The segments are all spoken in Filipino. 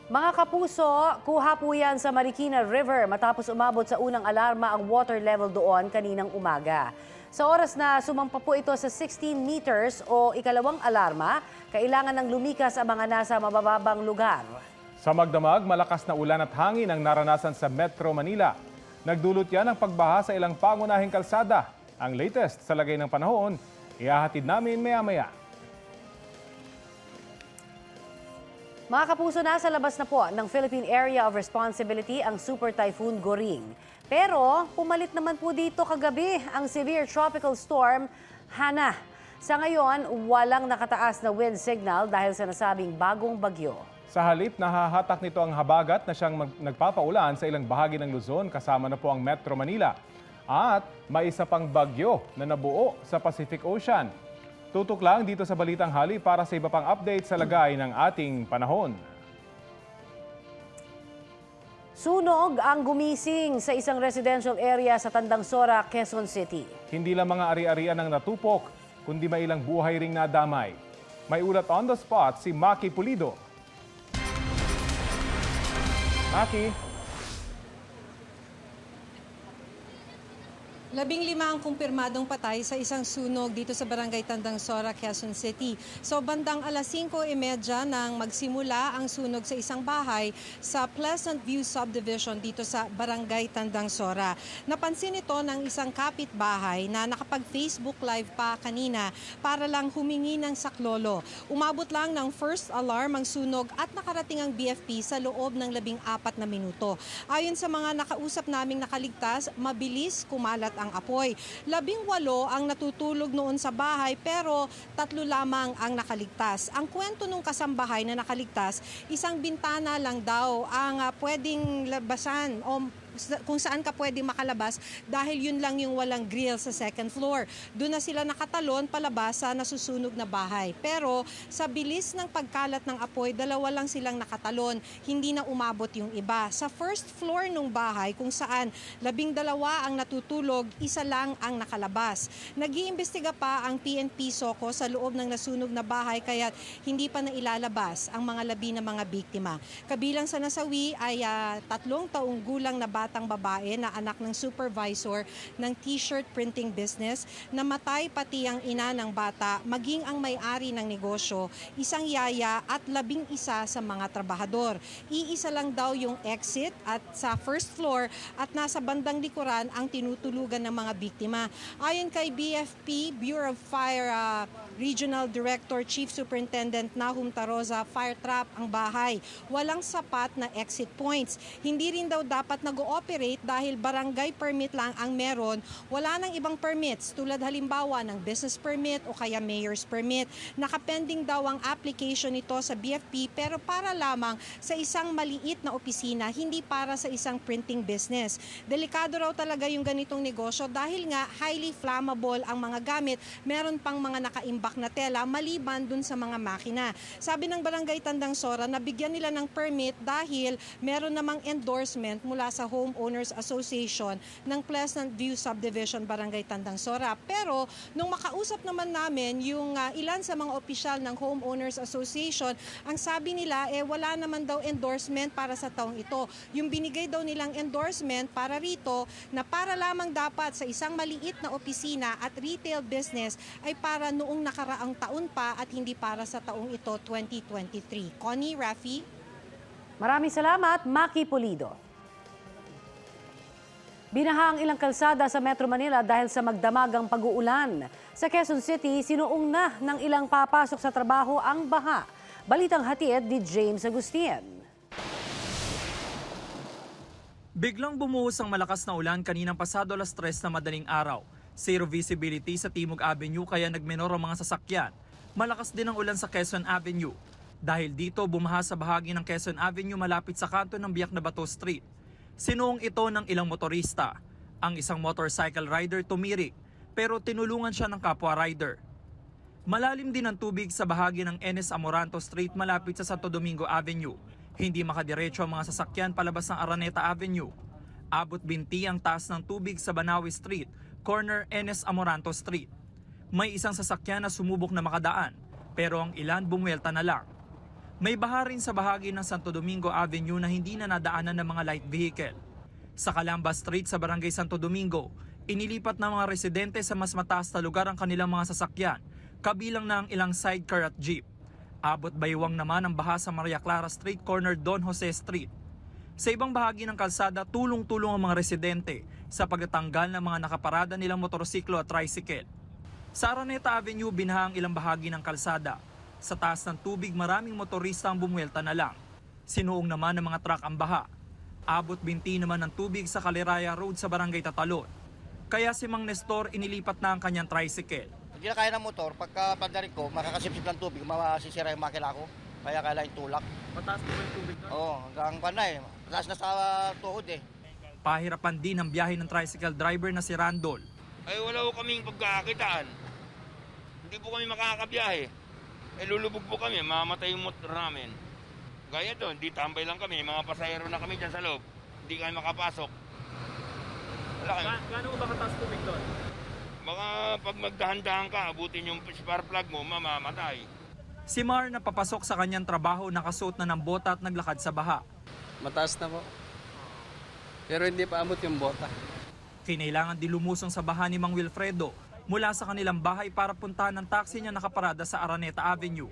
Mga kapuso, kuha po yan sa Marikina River matapos umabot sa unang alarma ang water level doon kaninang umaga. Sa oras na sumampa po ito sa 16 meters o ikalawang alarma, kailangan ng lumikas ang mga nasa mabababang lugar. Sa magdamag, malakas na ulan at hangin ang naranasan sa Metro Manila. Nagdulot yan ng pagbaha sa ilang pangunahing kalsada. Ang latest sa lagay ng panahon, ihahatid namin maya-maya. Mga kapuso, nasa labas na po ng Philippine Area of Responsibility ang Super Typhoon Goring. Pero pumalit naman po dito kagabi ang severe tropical storm Hana. Sa ngayon, walang nakataas na wind signal dahil sa nasabing bagong bagyo. Sa halip, nahahatak nito ang habagat na siyang nagpapaulan sa ilang bahagi ng Luzon kasama na po ang Metro Manila. At may isa pang bagyo na nabuo sa Pacific Ocean. Tutok lang dito sa Balitang Hali para sa iba pang update sa lagay ng ating panahon. Sunog ang gumising sa isang residential area sa Tandangsora, Quezon City. Hindi lang mga ari-arian ang natupok, kundi may ilang buhay ring nadamay. May ulat on the spot si Maki Pulido. Maki? 15 ang kumpirmadong patay sa isang sunog dito sa Barangay Tandangsora, Quezon City. So bandang alas 5:30 nang magsimula ang sunog sa isang bahay sa Pleasant View Subdivision dito sa Barangay Tandangsora. Napansin ito ng isang kapitbahay na nakapag-Facebook Live pa kanina para lang humingi ng saklolo. Umabot lang ng first alarm ang sunog at nakarating ang BFP sa loob ng 14 na minuto. Ayon sa mga nakausap naming nakaligtas, mabilis kumalat ang apoy. 18 ang natutulog noon sa bahay pero 3 lamang ang nakaligtas. Ang kwento nung kasambahay na nakaligtas, isang bintana lang daw ang pwedeng labasan o kung saan ka pwede makalabas dahil yun lang yung walang grill sa second floor. Doon na sila nakatalon palabas sa nasusunog na bahay. Pero sa bilis ng pagkalat ng apoy, 2 lang silang nakatalon. Hindi na umabot yung iba. Sa first floor ng bahay kung saan 12 ang natutulog, 1 lang ang nakalabas. Nag-iimbestiga pa ang PNP SOCO sa loob ng nasunog na bahay kaya hindi pa nailalabas ang mga labi ng mga biktima. Kabilang sa nasawi ay 3 taong gulang na batang babae na anak ng supervisor ng t-shirt printing business. Namatay pati ang ina ng bata, maging ang may-ari ng negosyo, isang yaya at 11 sa mga trabahador. Iisa lang daw yung exit at sa first floor at nasa bandang likuran ang tinutulugan ng mga biktima. Ayon kay BFP, Bureau of Fire Regional Director Chief Superintendent Nahum Taroza, fire trap ang bahay. Walang sapat na exit points. Hindi rin daw dapat nag-ooperate dahil barangay permit lang ang meron. Wala nang ibang permits tulad halimbawa ng business permit o kaya mayor's permit. Nakapending daw ang application nito sa BFP pero para lamang sa isang maliit na opisina, hindi para sa isang printing business. Delikado raw talaga yung ganitong negosyo dahil nga highly flammable ang mga gamit. Meron pang mga nakaimbak na tela maliban dun sa mga makina. Sabi ng Barangay Tandangsora, nabigyan nila ng permit dahil meron namang endorsement mula sa Homeowners Association ng Pleasant View Subdivision, Barangay Tandangsora. Pero nung makausap naman namin yung ilan sa mga opisyal ng Homeowners Association, ang sabi nila wala naman daw endorsement para sa taong ito. Yung binigay daw nilang endorsement para rito na para lamang dapat sa isang maliit na opisina at retail business ay para noong nakaraang taon pa at hindi para sa taong ito 2023. Connie, Rafi? Maraming salamat, Maki Pulido. Binaha ang ilang kalsada sa Metro Manila dahil sa magdamagang pag-uulan. Sa Quezon City, sinuong na ng ilang papasok sa trabaho ang baha. Balitang hatid ni James Agustin. Biglang bumuhos ang malakas na ulan kaninang pasado alas 3 na madaling araw. Zero visibility sa Timog Avenue kaya nagmenor ang mga sasakyan. Malakas din ang ulan sa Quezon Avenue. Dahil dito bumaha sa bahagi ng Quezon Avenue malapit sa kanto ng Biak na Bato Street. Sinuong ito ng ilang motorista. Ang isang motorcycle rider tumirik pero tinulungan siya ng kapwa rider. Malalim din ang tubig sa bahagi ng Enes Amoranto Street malapit sa Santo Domingo Avenue. Hindi makadiretso ang mga sasakyan palabas ng Araneta Avenue. Abot binti ang taas ng tubig sa Banawi Street, corner Enes Amoranto Street. May isang sasakyan na sumubok na makadaan, pero ang ilan bumuelta na lang. May baha rin sa bahagi ng Santo Domingo Avenue na hindi na nadaanan ng mga light vehicle. Sa Calamba Street sa Barangay Santo Domingo, inilipat ng mga residente sa mas mataas na lugar ang kanilang mga sasakyan, kabilang na ang ilang sidecar at jeep. Abot baywang naman ang baha sa Maria Clara Street, corner Don Jose Street. Sa ibang bahagi ng kalsada, tulong-tulong ang mga residente sa pagtatanggal ng mga nakaparada nilang motorsiklo at tricycle. Sa Araneta Avenue, binaha ang ilang bahagi ng kalsada. Sa taas ng tubig, maraming motorista ang bumuelta na lang. Sinuong naman ng mga truck ang baha. Abot binti naman ng tubig sa Caliraya Road sa Barangay Tatalon. Kaya si Mang Nestor inilipat na ang kanyang tricycle. Hindi na kaya ng motor, pagka pagdating ko, makakasipsip ng tubig, masisira yung makina ko. Kaya kailangan tulak. Mataas po yung tubig doon? Oo, hanggang pa na eh. Mataas na sa tuhod eh. Pahirapan din ang biyahe ng tricycle driver na si Randol. Ay wala ko kaming pagkakakitaan. Hindi po kami makakabiyahe. Lulubog po kami, mamatay yung motor namin. Gaya doon, di tambay lang kami, mga pasahero na kami dyan sa loob. Hindi kami makapasok. Wala kami. Gaano ba kataas tubig doon? Baka pag magdahan-dahan ka, abutin yung spark plug mo, mamamatay. Si Mar na papasok sa kanyang trabaho nakasuot na ng bota at naglakad sa baha. Mataas na po. Pero hindi pa abot yung bota. Kinailangan din lumusong sa baha ni Mang Wilfredo mula sa kanilang bahay para puntahan ng taxi niya nakaparada sa Araneta Avenue.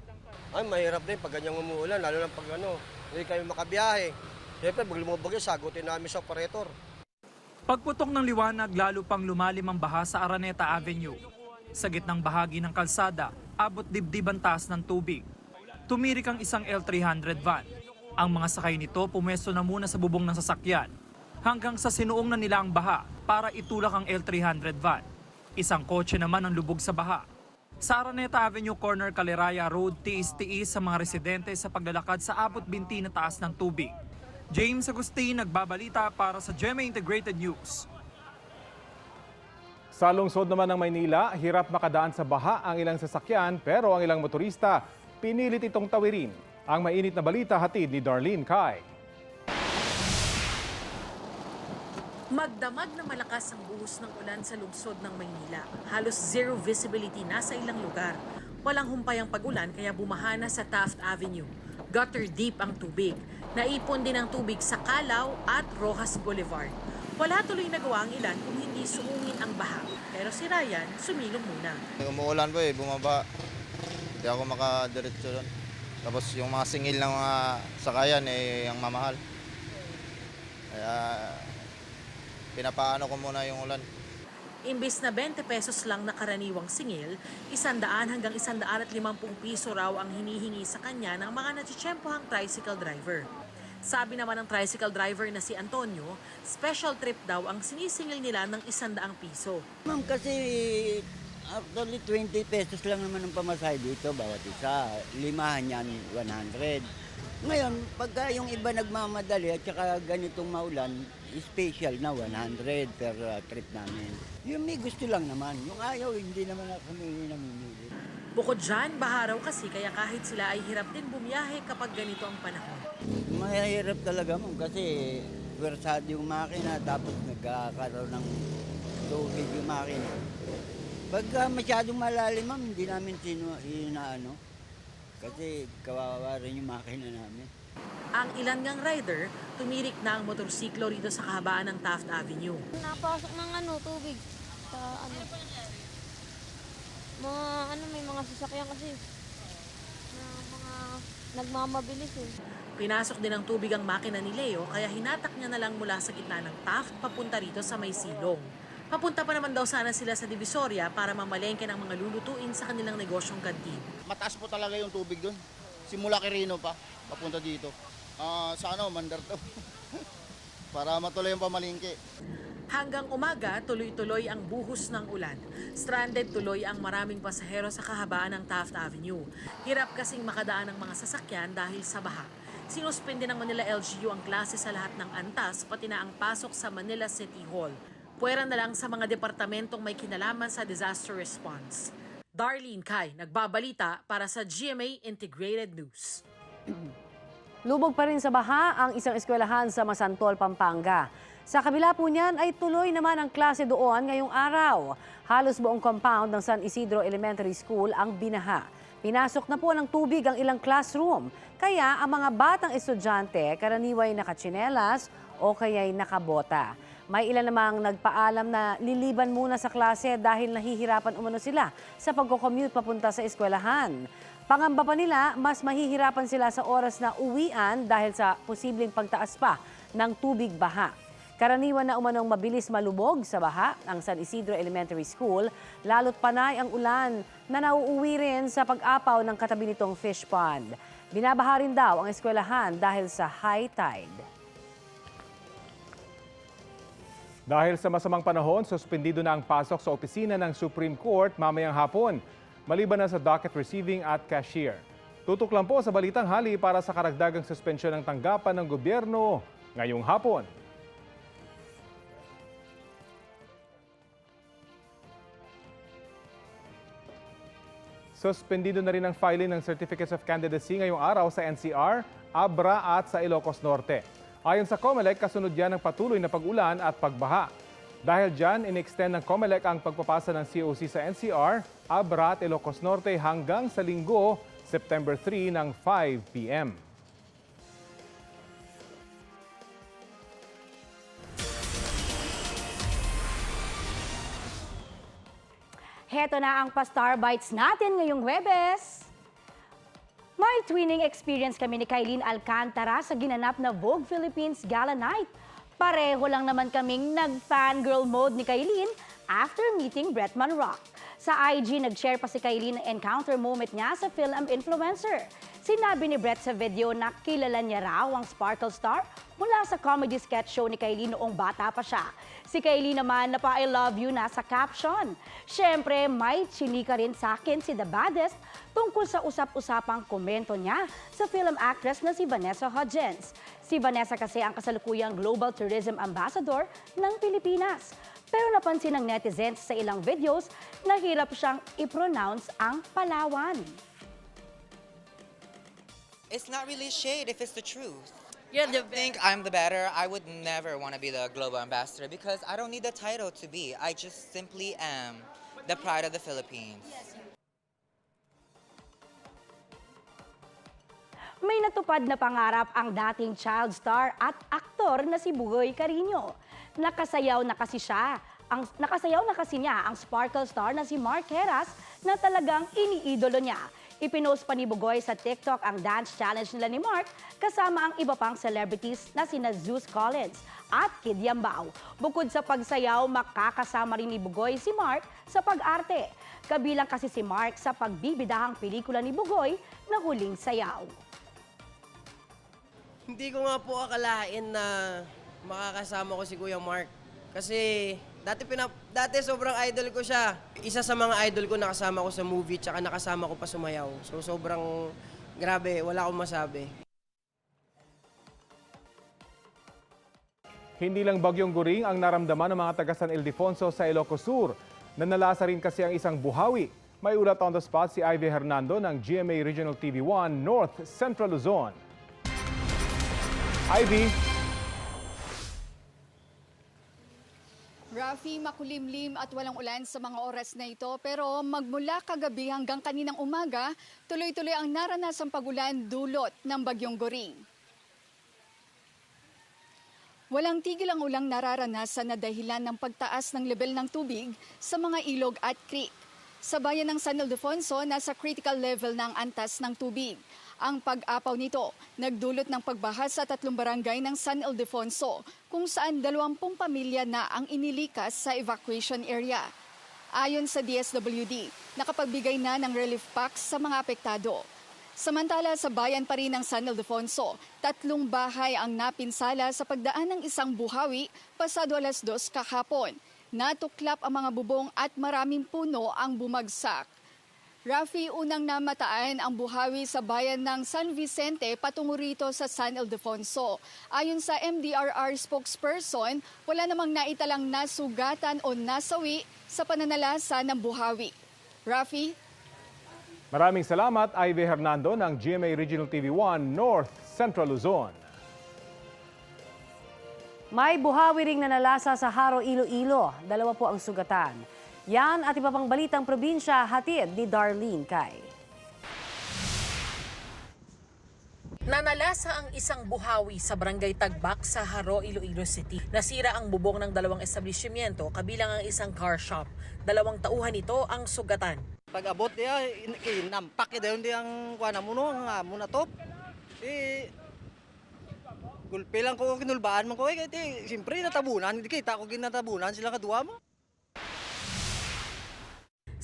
Ay, mahirap din pag ganyang umuulan, lalo na pag hindi kami makabiyahe. Siyempre, pag lumubog yun, sagutin namin sa operator. Pagputok ng liwanag, lalo pang lumalim ang baha sa Araneta Avenue. Sa gitnang bahagi ng kalsada, abot dibdib ang taas ng tubig. Tumirik ang isang L300 van. Ang mga sakay nito pumwesto na muna sa bubong ng sasakyan hanggang sa sinuong na nila ang baha para itulak ang L300 van. Isang kotse naman ang lubog sa baha. Sa Araneta Avenue corner Caliraya Road, tiis-tiis sa mga residente sa paglalakad sa abot binti na taas ng tubig. James Agustin, nagbabalita para sa GMA Integrated News. Sa lungsod naman ng Maynila, hirap makadaan sa baha ang ilang sasakyan pero ang ilang motorista pinilit itong tawirin. Ang mainit na balita hatid ni Darlene Kai. Magdamag na malakas ang buhos ng ulan sa lungsod ng Maynila. Halos zero visibility na sa ilang lugar. Walang humpay ang pag-ulan kaya bumaha na sa Taft Avenue. Gutter deep ang tubig. Naipon din ang tubig sa Calao at Rojas Boulevard. Wala tuloy nagawa ang ilan kung hindi suungin ang baha. Pero si Ryan, sumilong muna. Umuulan po bumaba. Hindi ako makadiretso doon. Tapos yung mga singil ng mga sakayan ang mamahal. Kaya pinapaano ko muna yung ulan. Imbis na 20 pesos lang na karaniwang singil, 100 hanggang 150 piso raw ang hinihingi sa kanya ng mga natsitsyempohang tricycle driver. Sabi naman ng tricycle driver na si Antonio, special trip daw ang sinisingil nila ng 100 piso. Ma'am, kasi actually 20 pesos lang naman ang pamasahe dito bawat isa. Limahan yan, 100. Ngayon, pagka yung iba nagmamadali at saka ganitong maulan, special na 100 per trip namin. Yung may gusto lang naman, yung ayaw, hindi naman kami namimili. Bukod dyan, baha raw kasi kaya kahit sila ay hirap din bumiyahe kapag ganito ang panahon. Mahirap talaga ma'am kasi versado yung makina tapos nagkakaroon ng tubig yung makina. Pagka masyadong malalim ma'am, hindi namin inaano kasi kawawa rin yung makina namin. Ang ilan ngang rider, tumirik na ang motorsiklo rito sa kahabaan ng Taft Avenue. Napasok ng tubig sa may mga sasakyan kasi na mga nagmamabilis eh. Pinasok din ng tubig ang makina ni Leo kaya hinatak niya na lang mula sa gitna ng Taft papunta rito sa may silong. Papunta pa naman daw sana sila sa Divisoria para mamalengke ng mga lulutuin sa kanilang negosyong kantin. Mataas po talaga yung tubig doon. Simula Quirino pa, papunta dito. Mandar to. Para matuloy yung pamalingke. Hanggang umaga, tuloy-tuloy ang buhos ng ulan. Stranded tuloy ang maraming pasahero sa kahabaan ng Taft Avenue. Hirap kasing makadaan ng mga sasakyan dahil sa baha. Sinuspende ng Manila LGU ang klase sa lahat ng antas, pati na ang pasok sa Manila City Hall. Puwera na lang sa mga departamentong may kinalaman sa disaster response. Darlene Kai, nagbabalita para sa GMA Integrated News. Lubog pa rin sa baha ang isang eskwelahan sa Masantol, Pampanga. Sa kabila po niyan ay tuloy naman ang klase doon ngayong araw. Halos buong compound ng San Isidro Elementary School ang binaha. Pinasok na po ng tubig ang ilang classroom. Kaya ang mga batang estudyante karaniway nakatsinelas o kaya'y nakabota. May ilan namang nagpaalam na liliban muna sa klase dahil nahihirapan umano sila sa pagko-commute papunta sa eskwelahan. Pangamba pa nila, mas mahihirapan sila sa oras na uwian dahil sa posibleng pagtaas pa ng tubig baha. Karaniwan na umanong mabilis malubog sa baha ang San Isidro Elementary School, lalo't panay ang ulan na nauuwi rin sa pag-apaw ng katabi nitong fish pond. Binabaha rin daw ang eskwelahan dahil sa high tide. Dahil sa masamang panahon, suspendido na ang pasok sa opisina ng Supreme Court mamayang hapon, maliban na sa docket receiving at cashier. Tutok lang po sa Balitang Hali para sa karagdagang suspensyon ng tanggapan ng gobyerno ngayong hapon. Suspendido na rin ang filing ng Certificates of Candidacy ngayong araw sa NCR, Abra at sa Ilocos Norte. Ayon sa COMELEC, kasunod yan ng patuloy na pag-ulan at pagbaha. Dahil dyan, in-extend ng COMELEC ang pagpapasa ng COC sa NCR, Abra at Ilocos Norte hanggang sa Linggo, September 3 ng 5 p.m. Heto na ang pa-Star Bites natin ngayong Huwebes. May twinning experience kami ni Kailin Alcantara sa ginanap na Vogue Philippines Gala Night. Pareho lang naman kaming nag-fangirl mode ni Kailin after meeting Bretman Rock. Sa IG, nag-share pa si Kailin ng encounter moment niya sa film influencer. Sinabi ni Brett sa video na kilala niya raw ang Sparkle Star mula sa comedy sketch show ni Kailin noong bata pa siya. Si Kailin naman na pa I love you na sa caption. Siyempre, may chinika rin sa akin si The Baddest tungkol sa usap-usapang komento niya sa film actress na si Vanessa Hudgens. Si Vanessa kasi ang kasalukuyang Global Tourism Ambassador ng Pilipinas. Pero napansin ng netizens sa ilang videos na hirap siyang i-pronounce ang Palawan. It's not really shade if it's the truth. You're I think I'm the better. I would never want to be the global ambassador because I don't need the title to be. I just simply am the pride of the Philippines. May natupad na pangarap ang dating child star at aktor na si Bugoy Carino. Nakasayaw na kasi niya ang Sparkle Star na si Mark Heras na talagang iniidolo niya. Ipinost pa ni Bugoy sa TikTok ang dance challenge nila ni Mark kasama ang iba pang celebrities na sina Zeus Collins at Kid Yambao. Bukod sa pagsayaw, makakasama rin ni Bugoy si Mark sa pag-arte. Kabilang kasi si Mark sa pagbibidahang pelikula ni Bugoy na Huling Sayaw. Hindi ko nga po akalain na makakasama ko si Kuya Mark. Kasi dati sobrang idol ko siya. Isa sa mga idol ko nakasama ko sa movie tsaka nakasama ko pa sumayaw. So sobrang grabe, wala akong masabi. Hindi lang bagyong Goring ang naramdaman ng mga taga San Ildefonso sa Ilocos Sur. Nanalasa rin kasi ang isang buhawi. May ulat on the spot si Ivy Hernando ng GMA Regional TV1 North Central Luzon. Ivy. Rafi, makulimlim at walang ulan sa mga oras na ito pero magmula kagabi hanggang kaninang umaga, tuloy-tuloy ang naranasang pagulan dulot ng bagyong Goring. Walang tigil ang ulang nararanasan na dahilan ng pagtaas ng level ng tubig sa mga ilog at creek. Sa bayan ng San Ildefonso, nasa critical level ng antas ng tubig. Ang pag-apaw nito, nagdulot ng pagbaha sa 3 barangay ng San Ildefonso, kung saan 20 pamilya na ang inilikas sa evacuation area. Ayon sa DSWD, nakapagbigay na ng relief packs sa mga apektado. Samantala sa bayan pa rin ng San Ildefonso, 3 bahay ang napinsala sa pagdaan ng isang buhawi pasado 2:00 kahapon. Natuklap ang mga bubong at maraming puno ang bumagsak. Rafi, unang namataan ang buhawi sa bayan ng San Vicente patungo rito sa San Ildefonso. Ayon sa MDRR spokesperson, wala namang naitalang nasugatan o nasawi sa pananalasa ng buhawi. Rafi? Maraming salamat, Ivy Hernando ng GMA Regional TV1 North Central Luzon. May buhawi ring nanalasa sa Haro, Iloilo. 2 po ang sugatan. Yan at iba pang balitang probinsya, hatid ni Darlene Kay. Nanalasa ang isang buhawi sa barangay Tagbak sa Haro, Iloilo City. Nasira ang bubong ng 2 establishmento kabilang ang isang car shop. 2 tauhan ito ang sugatan. Pag abot niya, nampak ito hindi ang kuha na muno, nga muna top. Gulpe lang ko kinulbaan man ko, siyempre natabunan, hindi kita ko ginatabunan sila kaduwa mo.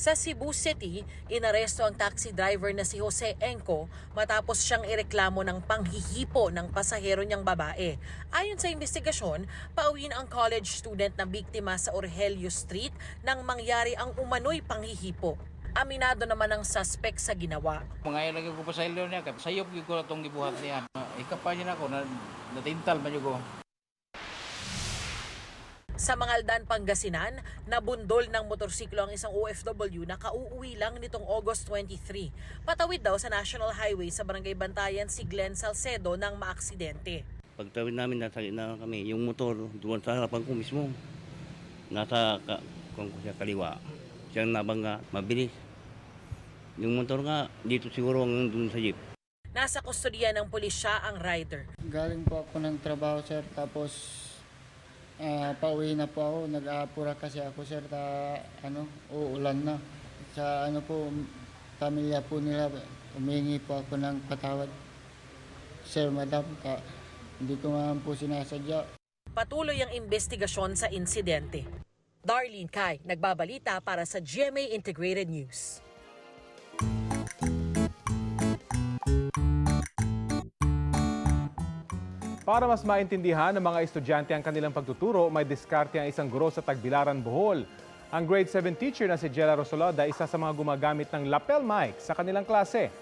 Sa Cebu City, inaresto ang taxi driver na si Jose Enco matapos siyang ireklamo ng panghihipo ng pasahero niyang babae. Ayon sa investigasyon, pauwiin ang college student na biktima sa Orgelio Street nang mangyari ang umano'y panghihipo. Aminado naman ang suspect sa ginawa. Mga lagi ko pa sa ilo niya, sayop ko itong gibuhat niya. Ikapanyan ako, natintal man yung ko. Sa Mangaldan, Pangasinan, nabundol ng motorsiklo ang isang OFW na kauuwi lang nitong August 23. Patawid daw sa National Highway sa Barangay Bantayan si Glenn Salcedo nang maaksidente. Pagtawid namin, nasa na kami. Yung motor, doon sa harapan ko mismo. Nasa kaliwa. Siyang nabangga, mabilis. Yung motor nga, dito siguro ang doon sa jeep. Nasa kustodiya ng pulisya ang rider. Galing po ako ng trabaho, sir. Tapos pauwi na po ako. Nag-aapura kasi ako, sir. Uulan na. Sa pamilya po nila, humingi po ako ng patawad. Sir, madam, hindi ko naman po sinasadya. Patuloy ang investigasyon sa insidente. Darlene Kai, nagbabalita para sa GMA Integrated News. Para mas maintindihan ng mga estudyante ang kanilang pagtuturo, may diskarte ang isang guro sa Tagbilaran, Bohol. Ang grade 7 teacher na si Jella Rosolada, isa sa mga gumagamit ng lapel mic sa kanilang klase.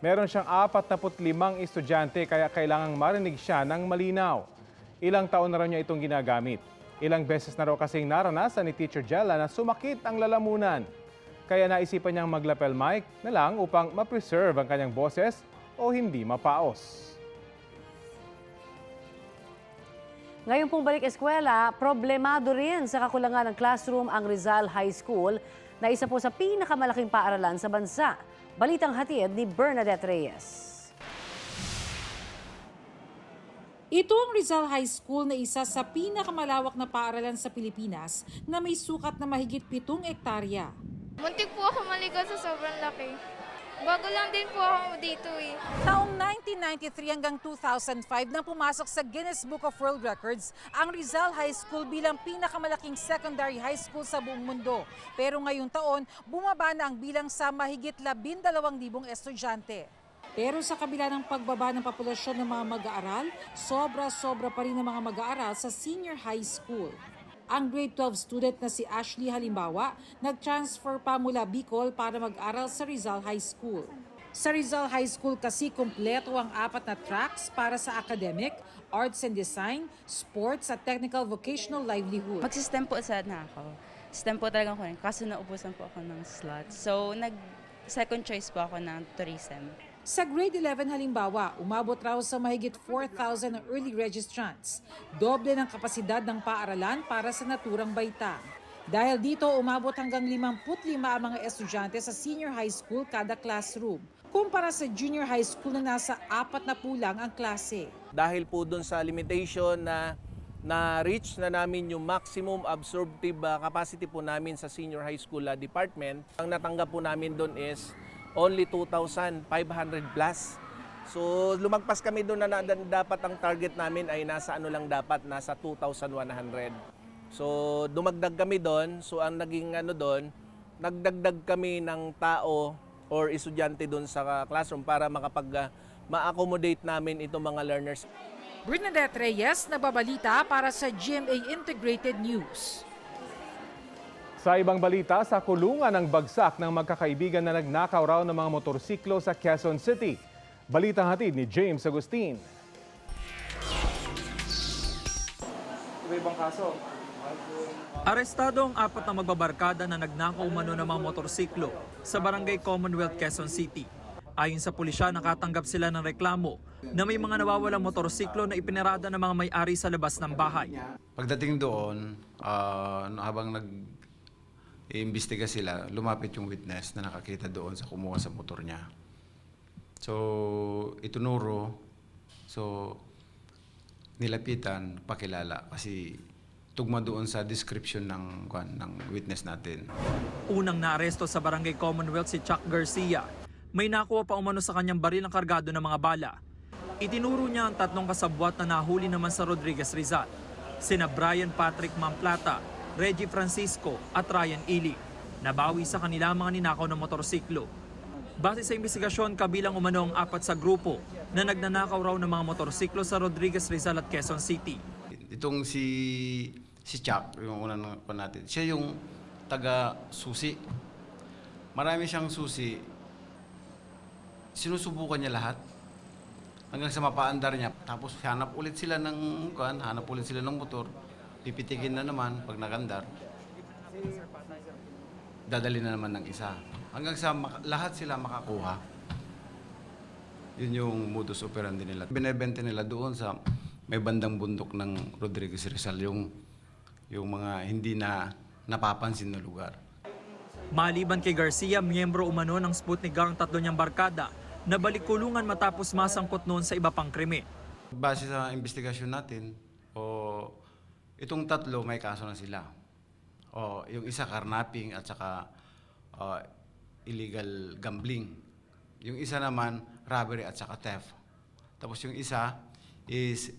Meron siyang 45 estudyante kaya kailangang marinig siya ng malinaw. Ilang taon na raw niya itong ginagamit. Ilang beses na raw kasing naranasan ni Teacher Jella na sumakit ang lalamunan. Kaya naisipan niyang maglapel mic na lang upang ma-preserve ang kanyang boses o hindi mapaos. Ngayon pong balik eskwela, problemado rin sa kakulangan ng classroom ang Rizal High School na isa po sa pinakamalaking paaralan sa bansa. Balitang hatid ni Bernadette Reyes. Ito ang Rizal High School na isa sa pinakamalawak na paaralan sa Pilipinas na may sukat na mahigit 7 hektarya. Muntik po ako maligaw sa sobrang laki. Bago lang din po ako dito eh. Taong 1993 hanggang 2005 nang pumasok sa Guinness Book of World Records ang Rizal High School bilang pinakamalaking secondary high school sa buong mundo. Pero ngayong taon, bumaba na ang bilang sa mahigit 12,000 estudyante. Pero sa kabila ng pagbaba ng populasyon ng mga mag-aaral, sobra-sobra pa rin ang mga mag-aaral sa senior high school. Ang grade 12 student na si Ashley halimbawa, nag-transfer pa mula Bicol para mag-aral sa Rizal High School. Sa Rizal High School kasi kumpleto ang 4 na tracks para sa academic, arts and design, sports at technical vocational livelihood. Mag-STEM po sana ako. STEM po talaga ako, kaso naubusan po ako ng slot. So nag-second choice po ako ng tourism. Sa grade 11 halimbawa, umabot raw sa mahigit 4,000 na early registrants. Doble ng kapasidad ng paaralan para sa naturang baita. Dahil dito, umabot hanggang 55 ang mga estudyante sa senior high school kada classroom. Kumpara sa junior high school na nasa 40 lang ang klase. Dahil po doon sa limitation na reach na namin yung maximum absorptive capacity po namin sa senior high school department, ang natanggap po namin doon is only 2,500 plus. So lumagpas kami doon na dapat ang target namin ay nasa nasa 2,100. So dumagdag kami doon. So ang naging doon, nagdagdag kami ng tao or estudyante doon sa classroom para ma-accommodate namin itong mga learners. Bernadette Reyes, nababalita para sa GMA Integrated News. Sa ibang balita, sa kulungan ng bagsak ng magkakaibigan na nagnakaw raw ng mga motorsiklo sa Quezon City. Balitang hatid ni James Agustin. Ibang kaso. Arestado ang 4 na magbabarkada na nagnakaw umano ng mga motorsiklo sa Barangay Commonwealth, Quezon City. Ayon sa pulisya, nakatanggap sila ng reklamo na may mga nawawalang motorsiklo na ipinarada ng mga may-ari sa labas ng bahay. Pagdating doon, habang nag-iimbestiga sila, lumapit yung witness na nakakita doon sa kumuha sa motor niya. So, itunuro So, nilapitan, pakilala kasi tugma doon sa description ng witness natin. Unang naaresto sa Barangay Commonwealth si Chuck Garcia. May nakuha pa umano sa kanyang baril ng kargado ng mga bala. Itinuro niya ang 3 kasabwat na nahuli naman sa Rodriguez Rizal. Sina Brian Patrick Mamplata, Reggie Francisco at Ryan Ely. Nabawi sa kanila mga ninakaw na motorsiklo. Base sa investigasyon, kabilang umano ang 4 sa grupo na nagnanakaw raw ng mga motorsiklo sa Rodriguez Rizal at Quezon City. Itong si Chuck, yung unang pa natin, siya yung taga-susi. Marami siyang susi. Sinusubukan niya lahat. Hanggang sa mapaandar niya. Tapos hanap ulit sila ng motor. Pipitikin na naman pag nagandar. Dadali na naman ng isa. Hanggang sa lahat sila makakuha. Yun yung modus operandi nila. Binebente nila doon sa may bandang bundok ng Rodriguez Rizal, yung mga hindi na napapansin na lugar. Maliban kay Garcia, miyembro umano ng Sputnik Gang 3 niyang barkada na balik kulungan matapos masangkot noon sa iba pang krimen. Base sa investigasyon natin, itong 3 may kaso na sila. Yung isa carnapping at saka illegal gambling. Yung isa naman robbery at saka theft. Tapos yung isa is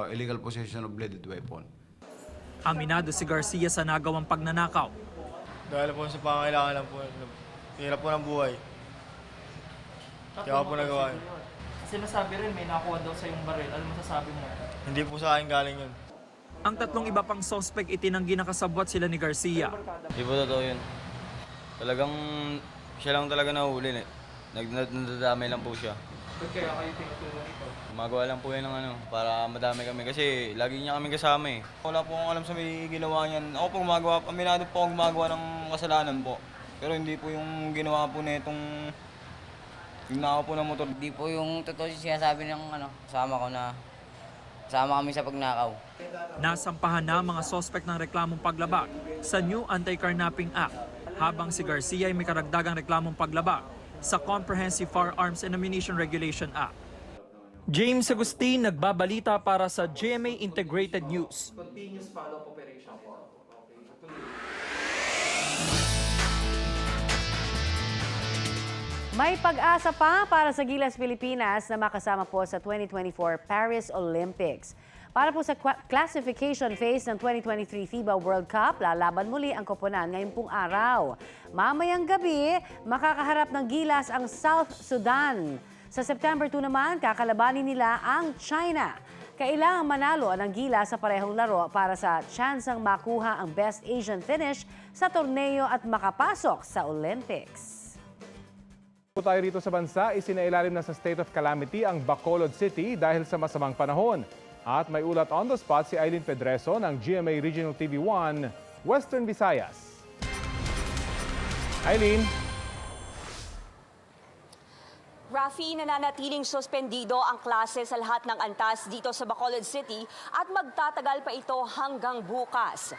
illegal possession of bladed weapon. Aminado si Garcia sa nagawang pagnanakaw. Dahil po sa pangailangan lang po, hirap po ng buhay. Kaya po nagawa yun. Sinasabi rin may nakuha daw sa yung baril. Ano masasabi mo? Hindi po sa akin galing yun. Ang 3 iba pang suspect itinanggi na kasabwat sila ni Garcia. Hindi po totoo yun. Talagang siya lang talaga nahuli. Nagdadamay lang po siya. Ba't kaya kayo tinutulong ito? Gumagawa lang po yan ng para madami kami kasi lagi niya kami kasama eh. Wala po akong alam sa may ginawa niyan. Ako po aminado po akong gumagawa ng kasalanan po. Pero hindi po yung ginawa po na itong nakaw po ng motor. Hindi po yung totoo sinasabi ng kasama ko na kasama kami sa pagnakaw. Nasampahan na mga suspect ng reklamong paglabag sa New Anti-Carnapping Act, habang si Garcia ay may karagdagang reklamong paglabag sa Comprehensive Firearms and Ammunition Regulation Act. James Agustin, nagbabalita para sa GMA Integrated News. Continuous follow-up operation. May pag-asa pa para sa Gilas Pilipinas na makasama po sa 2024 Paris Olympics. Para po sa classification phase ng 2023 FIBA World Cup, lalaban muli ang koponan ngayong pong araw. Mamayang gabi, makakaharap ng Gilas ang South Sudan. Sa September 2 naman, kakalabanin nila ang China. Kailangang manalo ang Gilas sa parehong laro para sa tsansang makuha ang Best Asian finish sa torneo at makapasok sa Olympics. Tayo rito sa bansa, isinailalim na sa state of calamity ang Bacolod City dahil sa masamang panahon. At may ulat on the spot si Eileen Pedreso ng GMA Regional TV 1, Western Visayas. Eileen. Rafi, nananatiling suspendido ang klase sa lahat ng antas dito sa Bacolod City at magtatagal pa ito hanggang bukas.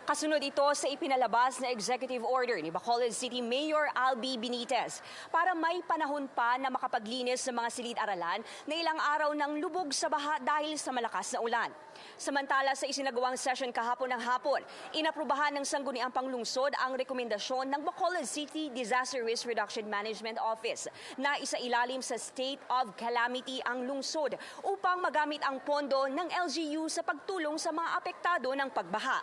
Kasunod ito sa ipinalabas na executive order ni Bacolod City Mayor Albi Benitez para may panahon pa na makapaglinis ng mga silid-aralan na ilang araw ng lubog sa baha dahil sa malakas na ulan. Samantala sa isinagawang session kahapon ng hapon, inaprubahan ng Sangguniang Panglungsod ang rekomendasyon ng Bacolod City Disaster Risk Reduction Management Office na isailalim sa state of calamity ang lungsod upang magamit ang pondo ng LGU sa pagtulong sa mga apektado ng pagbaha.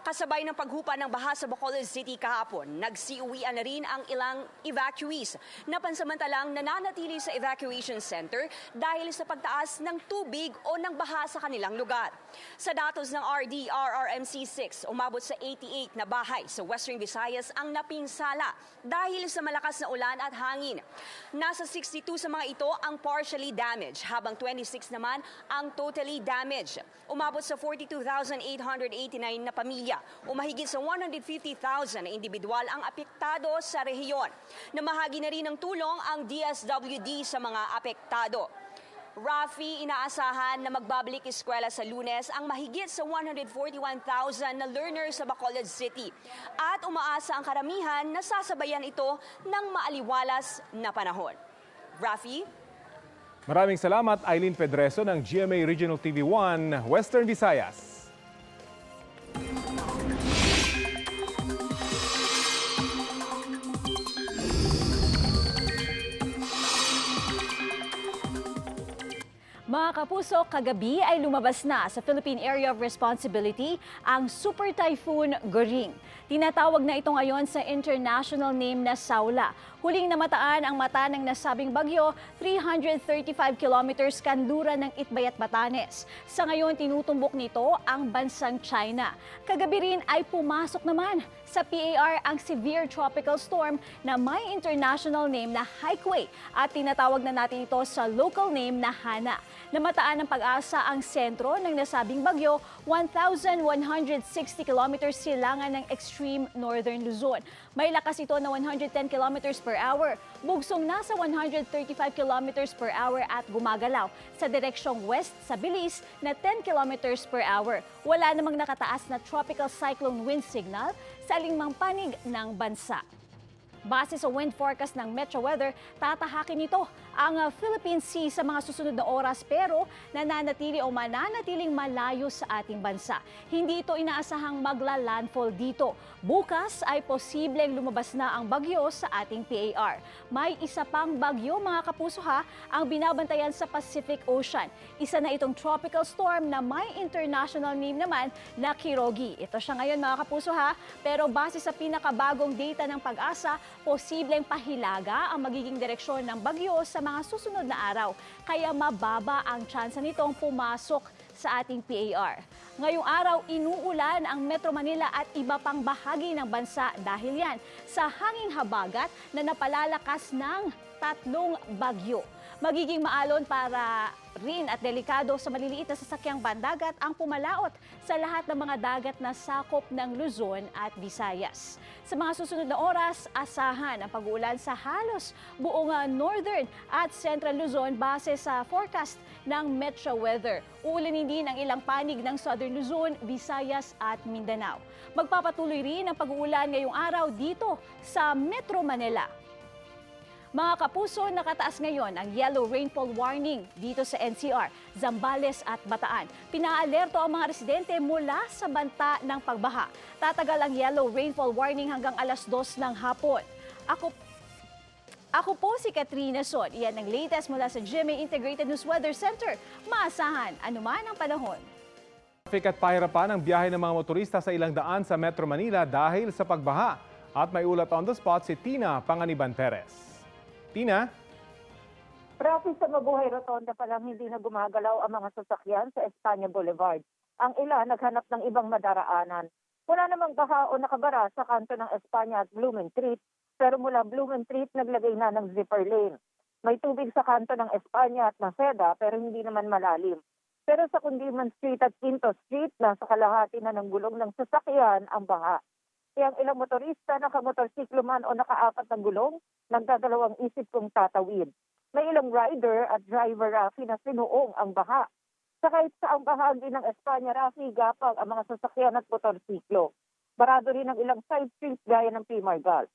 Kasabay ng paghupa ng baha sa Bacolod City kahapon, nagsiuwian na rin ang ilang evacuees na pansamantalang nananatili sa evacuation center dahil sa pagtaas ng tubig o ng baha sa kanilang lugar. Sa datos ng RDRRMC 6, umabot sa 88 na bahay sa Western Visayas ang napinsala dahil sa malakas na ulan at hangin. Nasa 62 sa mga ito ang partially damaged, habang 26 naman ang totally damaged. Umabot sa 42,889 na pamilya o mahigit sa 150,000 na individual ang apektado sa rehiyon. Namahagi na rin ng tulong ang DSWD sa mga apektado. Rafi, inaasahan na magbabalik eskwela sa Lunes ang mahigit sa 141,000 na learners sa Bacolod City. At umaasa ang karamihan na sasabayan ito ng maaliwalas na panahon. Rafi? Maraming salamat, Eileen Pedreso ng GMA Regional TV 1, Western Visayas. Mga kapuso, kagabi ay lumabas na sa Philippine Area of Responsibility ang Super Typhoon Goring. Tinatawag na ito ngayon sa international name na Saula. Huling namataan ang mata ng nasabing bagyo, 335 kilometers kanluran ng Itbay at Batanes. Sa ngayon, tinutumbok nito ang bansang China. Kagabi rin ay pumasok naman sa PAR ang severe tropical storm na may international name na Haikui at tinatawag na natin ito sa local name na Hana. Namataan ng Pag-asa ang sentro ng nasabing bagyo, 1,160 kilometers silangan ng extreme northern Luzon. May lakas ito na 110 kilometers per hour, bugsong nasa 135 kilometers per hour at gumagalaw sa direksyong west sa bilis na 10 kilometers per hour. Wala namang nakataas na tropical cyclone wind signal sa alingmang panig ng bansa. Base sa wind forecast ng Metro Weather, tatahakin ito ang Philippine Sea sa mga susunod na oras pero nananatili o mananatiling malayo sa ating bansa. Hindi ito inaasahang magla-landfall dito. Bukas ay posibleng lumabas na ang bagyo sa ating PAR. May isa pang bagyo, mga kapuso ha, ang binabantayan sa Pacific Ocean. Isa na itong tropical storm na may international name naman na Kirogi. Ito siya ngayon, mga kapuso ha, pero base sa pinakabagong data ng Pag-asa, posibleng pahilaga ang magiging direksyon ng bagyo sa mga susunod na araw. Kaya mababa ang tsansa nitong pumasok sa ating PAR. Ngayong araw, inuulan ang Metro Manila at iba pang bahagi ng bansa dahil yan sa hanging habagat na napalalakas ng 3 bagyo. Magiging maalon para rin at delikado sa maliliit na sasakyang bandagat ang pumalaot sa lahat ng mga dagat na sakop ng Luzon at Visayas. Sa mga susunod na oras, asahan ang pag-uulan sa halos buong northern at central Luzon base sa forecast ng Metro Weather. Uulanin din ang ilang panig ng southern Luzon, Visayas at Mindanao. Magpapatuloy rin ang pag-uulan ngayong araw dito sa Metro Manila. Mga kapuso, nakataas ngayon ang yellow rainfall warning dito sa NCR, Zambales at Bataan. Pinaalerto ang mga residente mula sa banta ng pagbaha. Tatagal ang yellow rainfall warning hanggang alas 2 ng hapon. Ako po si Katrina Son. Iyan ang latest mula sa GMA Integrated News Weather Center. Maasahan anuman ang panahon. Traffic at pahirapan ang biyahe ng mga motorista sa ilang daan sa Metro Manila dahil sa pagbaha. At may ulat on the spot si Tina Panganiban Perez. Tina? Traffic sa Mabuhay Rotonda pa lang hindi na gumagalaw ang mga sasakyan sa Espanya Boulevard. Ang ilan naghanap ng ibang madaraanan. Wala namang baha o nakabara sa kanto ng Espanya at Blumentritt, pero mula Blumentritt naglagay na ng zipper lane. May tubig sa kanto ng Espanya at Maceda pero hindi naman malalim. Pero sa Kundiman Street at Quinto Street, nasa kalahati na ng gulong ng sasakyan ang baha. Kaya ang ilang motorista, nakamotorsiklo man o nakaapat na gulong, nagdadalawang isip kung tatawid. May ilang rider at driver, Rafi, na sinuong ang baha. Sa kahit saang bahagi ng Espanya, Rafi, gapang ang mga sasakyan at motorsiklo. Barado rin ang ilang side streets gaya ng P. Margal.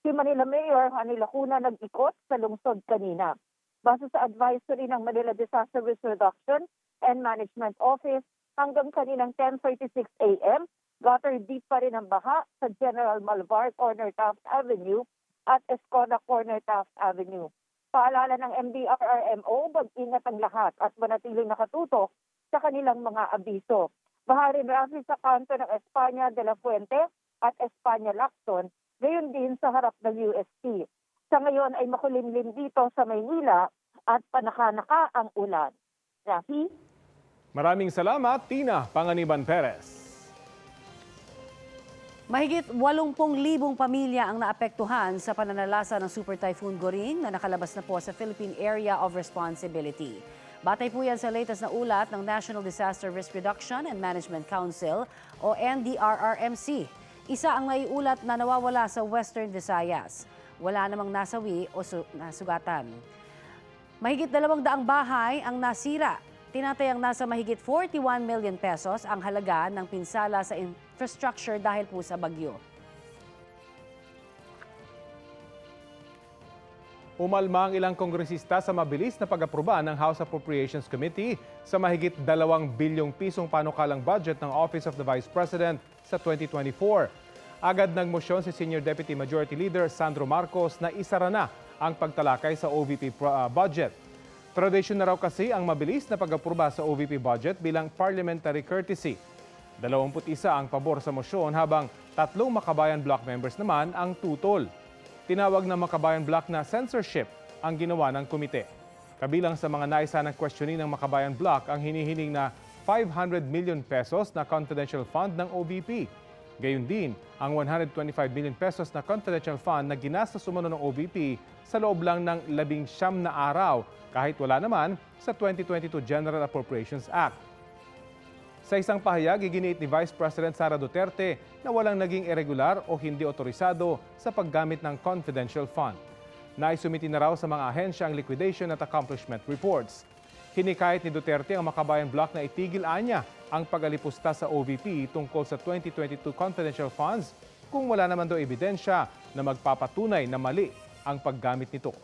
Si Manila Mayor Hani Lacuna nag-ikot sa lungsod kanina. Base sa advisory ng Manila Disaster Risk Reduction and Management Office, hanggang kaninang 10:36 a.m., gutter deep pa rin ang baha sa General Malvar Corner Taft Avenue at Escoda Corner Taft Avenue. Paalala ng MDRRMO, mag-ingat ang lahat at manatiling nakatutok sa kanilang mga abiso. Baha rin Rafi sa kanto ng Espanya de la Fuente at Espanya Lacson, gayon din sa harap ng UST. Sa ngayon ay makulimlim dito sa Maynila at panaka-naka ang ulan. Rafi? Maraming salamat, Tina Panganiban Perez. Mahigit 80,000 pamilya ang naapektuhan sa pananalasa ng Super Typhoon Goring na nakalabas na po sa Philippine Area of Responsibility. Batay po yan sa latest na ulat ng National Disaster Risk Reduction and Management Council o NDRRMC. Isa ang naiulat na nawawala sa Western Visayas. Wala namang nasawi o nasugatan. Mahigit 200 bahay ang nasira. Tinatayang nasa mahigit 41 million pesos ang halaga ng pinsala sa infrastructure dahil po sa bagyo. Umalma ang ilang kongresista sa mabilis na pag-aproba ng House Appropriations Committee sa mahigit 2 bilyong pisong panukalang budget ng Office of the Vice President sa 2024. Agad nagmosyon si Senior Deputy Majority Leader Sandro Marcos na isara na ang pagtalakay sa OVP budget. Tradisyon na raw kasi ang mabilis na pag-aproba sa OVP budget bilang parliamentary courtesy. 21 ang pabor sa mosyon habang 3 Makabayan Block members naman ang tutol. Tinawag ng Makabayan Block na censorship ang ginawa ng komite. Kabilang sa mga naisa ng questioning ng Makabayan Block ang hinihiling na 500 million pesos na confidential fund ng OVP. Gayun din ang 125 million pesos na confidential fund na ginastos umano ng OVP sa loob lang ng 19 na araw kahit wala naman sa 2022 General Appropriations Act. Sa isang pahayag, iginiit ni Vice President Sara Duterte na walang naging irregular o hindi otorisado sa paggamit ng confidential fund. Naisumiti na raw sa mga ahensya ang liquidation at accomplishment reports. Hinikayat ni Duterte ang Makabayan Block na itigil anya ang pag-alipusta sa OVP tungkol sa 2022 confidential funds kung wala naman daw ebidensya na magpapatunay na mali ang paggamit nito.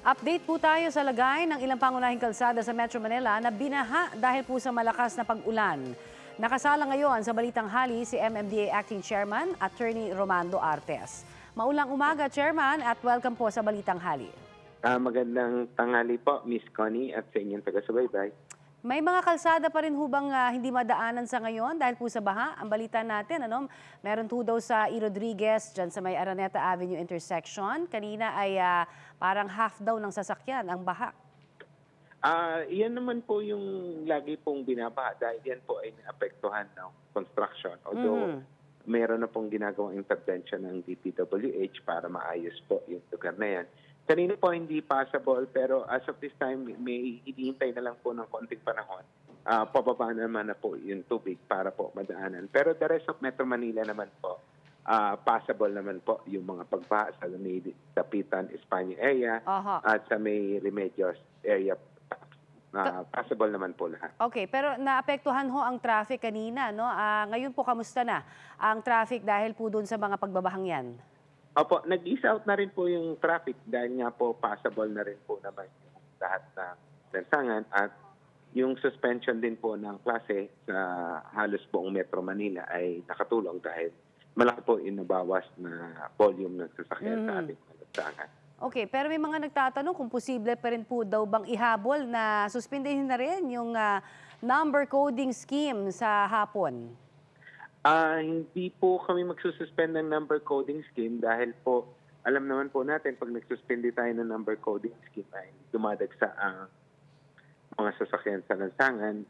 Update po tayo sa lagay ng ilang pangunahing kalsada sa Metro Manila na binaha dahil po sa malakas na pag-ulan. Nakasala ngayon sa Balitang Hali si MMDA Acting Chairman, Attorney Romando Artes. Maulang umaga, Chairman, at welcome po sa Balitang Hali. Magandang tanghali po, Miss Connie, at sa inyong taga-subaybay. May mga kalsada pa rin hubang hindi madaanan sa ngayon dahil po sa baha. Ang balita natin, meron po daw sa E. Rodriguez, dyan sa may Araneta Avenue intersection. Kanina ay parang half daw ng sasakyan ang baha. Yan naman po yung lagi pong binabaha dahil yan po ay naapektuhan ng construction. Although meron na pong ginagawang intervention ng DPWH para maayos po yung lugar na yan. Kanina po hindi possible pero as of this time may hinihintay na lang po ng konting panahon. Pababa naman na po yung tubig para po madaanan. Pero the rest of Metro Manila naman po, possible naman po yung mga pagbaha sa may Dapitan, Espanya area at sa may Remedios area. Possible naman po lahat. Okay, pero naapektuhan ho ang traffic kanina, no? Ngayon po kamusta na ang traffic dahil po doon sa mga pagbabahang yan? Opo, nag-ease out na rin po yung traffic dahil nga po possible na rin po naman yung lahat ng lansangan at yung suspension din po ng klase sa halos buong Metro Manila ay nakatulong dahil malaki po yung nabawas na volume ng sasakyan sa ating lansangan. Okay, pero may mga nagtatanong kung posible pa rin po daw bang ihabol na suspindihin na rin yung number coding scheme sa hapon? Hindi po kami magsususpend ng number coding scheme dahil po alam naman po natin pag nagsuspindi tayo ng number coding scheme ay dumadagsa ang mga sasakyan sa lansangan.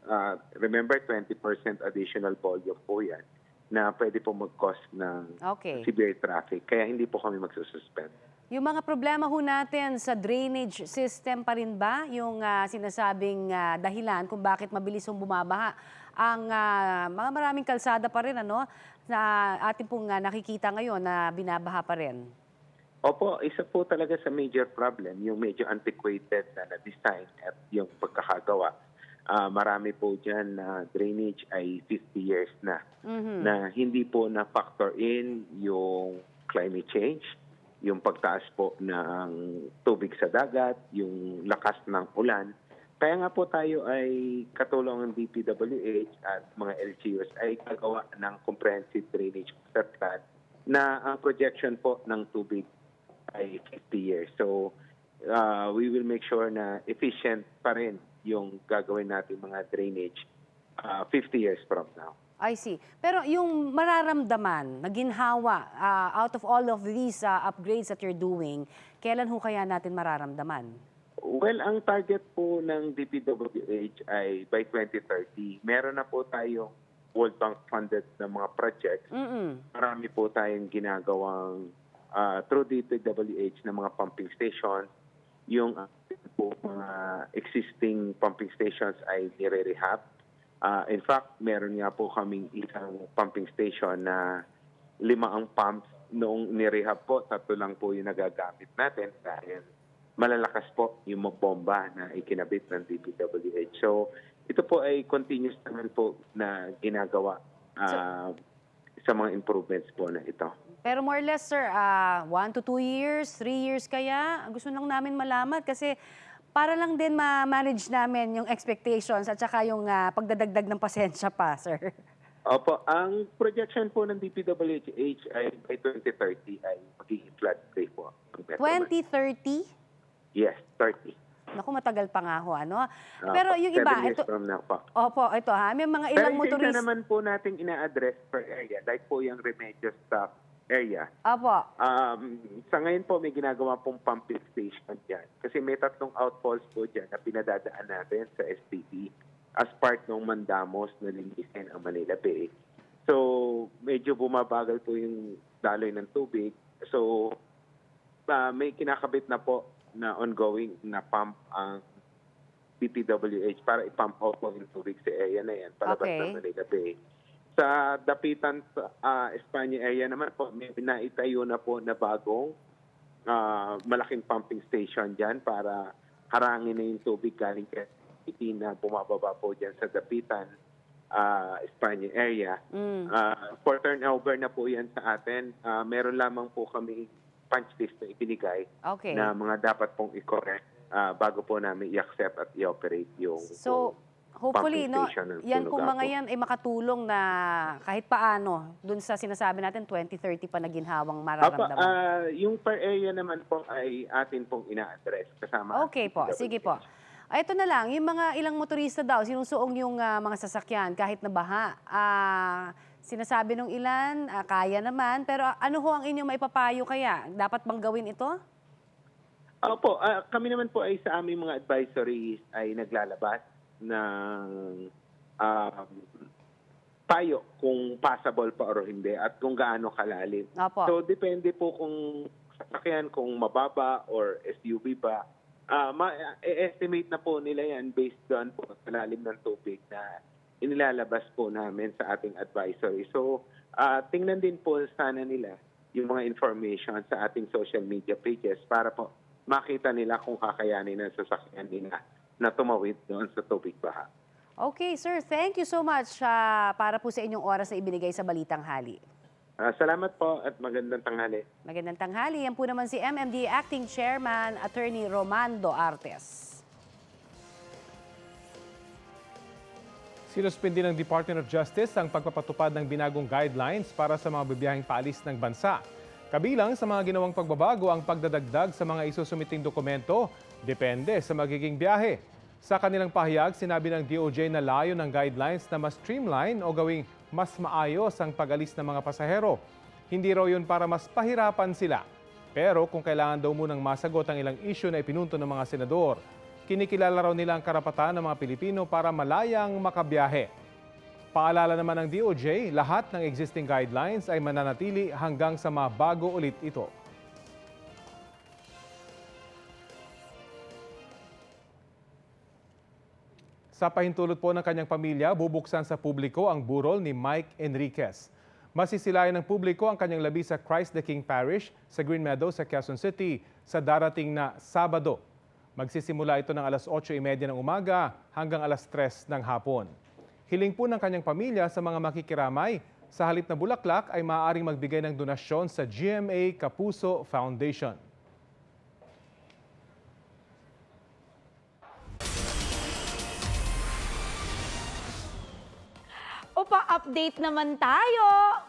Remember, 20% additional volume po yan na pwede po mag-cause ng severe traffic. Kaya hindi po kami magsususpend. Yung mga problema ho natin sa drainage system pa rin ba yung sinasabing dahilan kung bakit mabilis yung bumabaha? Ang mga maraming kalsada pa rin na ating pong nakikita ngayon na binabaha pa rin. Opo, isa po talaga sa major problem, yung medyo antiquated na design at yung pagkakagawa. Marami po dyan na drainage ay 50 years na, na hindi po na-factor in yung climate change, yung pagtaas po ng tubig sa dagat, yung lakas ng ulan. Kaya nga po tayo ay katulong ng DPWH at mga LGUs ay gagawa ng comprehensive drainage master plan na ang projection po ng tubig ay 50 years. So we will make sure na efficient pa rin yung gagawin natin mga drainage 50 years from now. I see. Pero yung mararamdaman, naginhawa, out of all of these upgrades that you're doing, kailan ho kaya natin mararamdaman? Well, ang target po ng DPWH ay by 2030. Meron na po tayong World Bank funded na mga projects. Marami po tayong ginagawang through DPWH na mga pumping station. Yung po mga existing pumping stations ay nire-rehab. In fact, meron nga po kaming isang pumping station na 5 ang pumps. Noong nirehab po, 3 lang po yung nagagamit natin dahil malalakas po yung bomba na ikinabit ng DPWH. So, ito po ay continuous naman po na ginagawa. sa mga improvements po na ito. Pero more or less, sir, 1 to 2 years, 3 years kaya? Gusto lang namin malaman kasi para lang din ma-manage namin yung expectations at saka yung pagdadagdag ng pasensya pa, sir. Opo, ang projection po ng DPWH ay by 2030 ay magiging flood-free po. Ang Metro Manila. 2030? Yes, 30. Naku, matagal pa nga ho, ano? Pero yung iba, 7 years ito, from now po. opo, ito ha, may mga Pero ilang isa motorista. naman po nating ina-address per area, like po yung Remedios Stop area. Opo. Sa ngayon po, may ginagawa pong pumping station dyan. Kasi may 3 outfalls po dyan na pinadadaan natin sa SPP as part ng mandamos na linisin ang Manila Bay. So, medyo bumabagal po yung daloy ng tubig. So, may kinakabit na po na ongoing na pump ang DPWH para i-pump out po yung tubig sa area na yan, palabas ng Manila Bay. Sa Dapitan, Espanya area naman po, may naitayo na po na bagong malaking pumping station dyan para harangin na yung tubig galing kay na bumababa po dyan sa Dapitan, Espanya area. For turnover na po yan sa atin, meron lamang po kami punch list na ibinigay na mga dapat pong i-correct bago po namin i-accept at i-operate yung hopefully, no, pumping station. yan pong mga yan ay makatulong na kahit paano dun sa sinasabi natin 2030 pa na ginhawang mararamdaman. Yung per area naman po ay atin pong ina-address kasama. Okay po, sige po. Ito na lang, yung mga ilang motorista daw, sinusuong yung mga sasakyan kahit na baha. Sinasabi nung ilan, kaya naman, pero ano ho ang inyong maipapayo kaya? Dapat bang gawin ito? Opo, kami naman po ay sa aming mga advisories ay naglalabas ng payo kung passable pa o hindi at kung gaano kalalim. Opo. So, depende po kung sasakyan, kung mababa or SUV ba. Ma-estimate na po nila yan based doon po sa lalim ng tubig na inilalabas po namin sa ating advisory. So, tingnan din po sana nila yung mga information sa ating social media pages para po makita nila kung kakayanin ng sasakyan nila na tumawid doon sa tubig baha. Okay, sir. Thank you so much para po sa inyong oras na ibinigay sa Balitang Hali. Salamat po at magandang tanghali. Magandang tanghali. Yan po naman si MMD Acting Chairman, Attorney Romando Artes. Sinuspindi ng Department of Justice ang pagpapatupad ng binagong guidelines para sa mga bibiyaheng paalis ng bansa. Kabilang sa mga ginawang pagbabago ang pagdadagdag sa mga isusumiting dokumento depende sa magiging biyahe. Sa kanilang pahayag, sinabi ng DOJ na layo ng guidelines na mas streamline o gawing mas maayos ang pag-alis ng mga pasahero. Hindi raw yun para mas pahirapan sila. Pero kung kailangan daw munang masagot ang ilang issue na ipinunto ng mga senador, kinikilala raw nila ang karapatan ng mga Pilipino para malayang makabiyahe. Paalala naman ng DOJ, lahat ng existing guidelines ay mananatili hanggang sa mabago ulit ito. Sa pahintulot po ng kanyang pamilya, bubuksan sa publiko ang burol ni Mike Enriquez. Masisilayan ng publiko ang kanyang labi sa Christ the King Parish sa Green Meadows sa Quezon City sa darating na Sabado. Magsisimula ito ng alas 8:30 ng umaga hanggang alas 3 ng hapon. Hiling po ng kanyang pamilya sa mga makikiramay, sa halip na bulaklak ay maaaring magbigay ng donasyon sa GMA Kapuso Foundation. Pa-update naman tayo.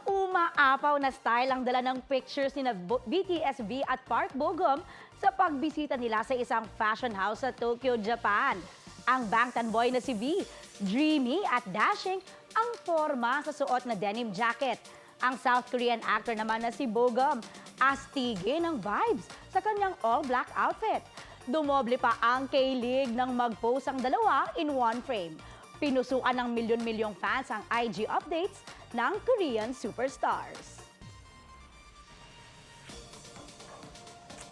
Umaapaw na style ang dala ng pictures ni BTSV at Park Bo-gum sa pagbisita nila sa isang fashion house sa Tokyo, Japan. Ang Bangtan boy na si V, dreamy at dashing ang forma sa suot na denim jacket. Ang South Korean actor naman na si Bo-gum, astige ng vibes sa kanyang all-black outfit. Dumoble pa ang kilig ng mag-pose ang dalawa in one frame. Pinusuan ng milyon-milyong fans ang IG updates ng Korean superstars.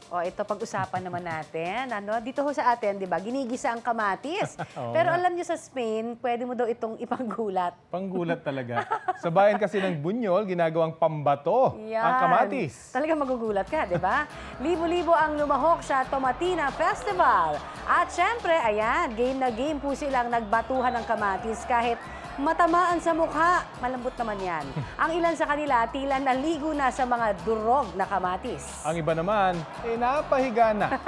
Ito pag-usapan naman natin. Dito ho sa atin, di ba, ginigisa ang kamatis. Pero alam niyo sa Spain, pwede mo daw itong ipanggulat. Panggulat talaga. Sa bayan kasi ng Buñol, ginagawang pambato ang kamatis. Talaga magugulat ka, di ba? Libo-libo ang lumahok sa Tomatina Festival. At syempre, ayan, game na game po silang nagbatuhan ng kamatis kahit Matamaan sa mukha, malambot naman yan. Ang ilan sa kanila tila naligo na sa mga durog na kamatis. Ang iba naman, napahiga na.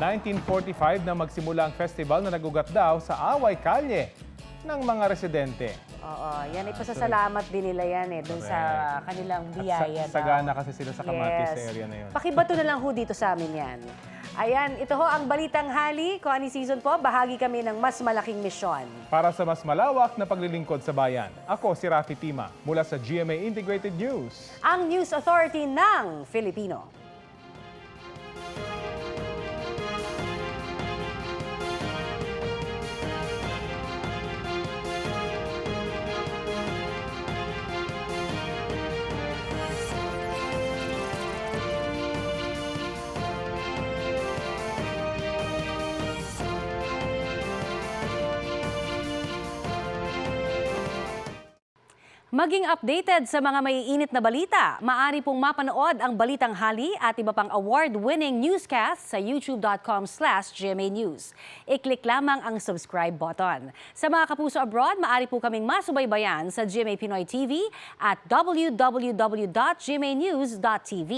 1945 na magsimula ang festival na nagugat daw sa away kalye ng mga residente. Oo, yan ay pasasalamat din nila yan doon sa kanilang biyaya. At sagana kasi sila sa kamatis sa area na yun. Pakibato na lang ho dito sa amin yan. Ayan, ito ho ang Balitang Hali. Kung season po, bahagi kami ng mas malaking misyon. Para sa mas malawak na paglilingkod sa bayan, ako si Rafi Tima mula sa GMA Integrated News. Ang News Authority ng Filipino. Maging updated sa mga maiinit na balita, maaari pong mapanood ang Balitang Hali at iba pang award-winning newscast sa youtube.com/GMA News. I-click lamang ang subscribe button. Sa mga kapuso abroad, maaari po kaming masubaybayan sa GMA Pinoy TV at www.gmanews.tv.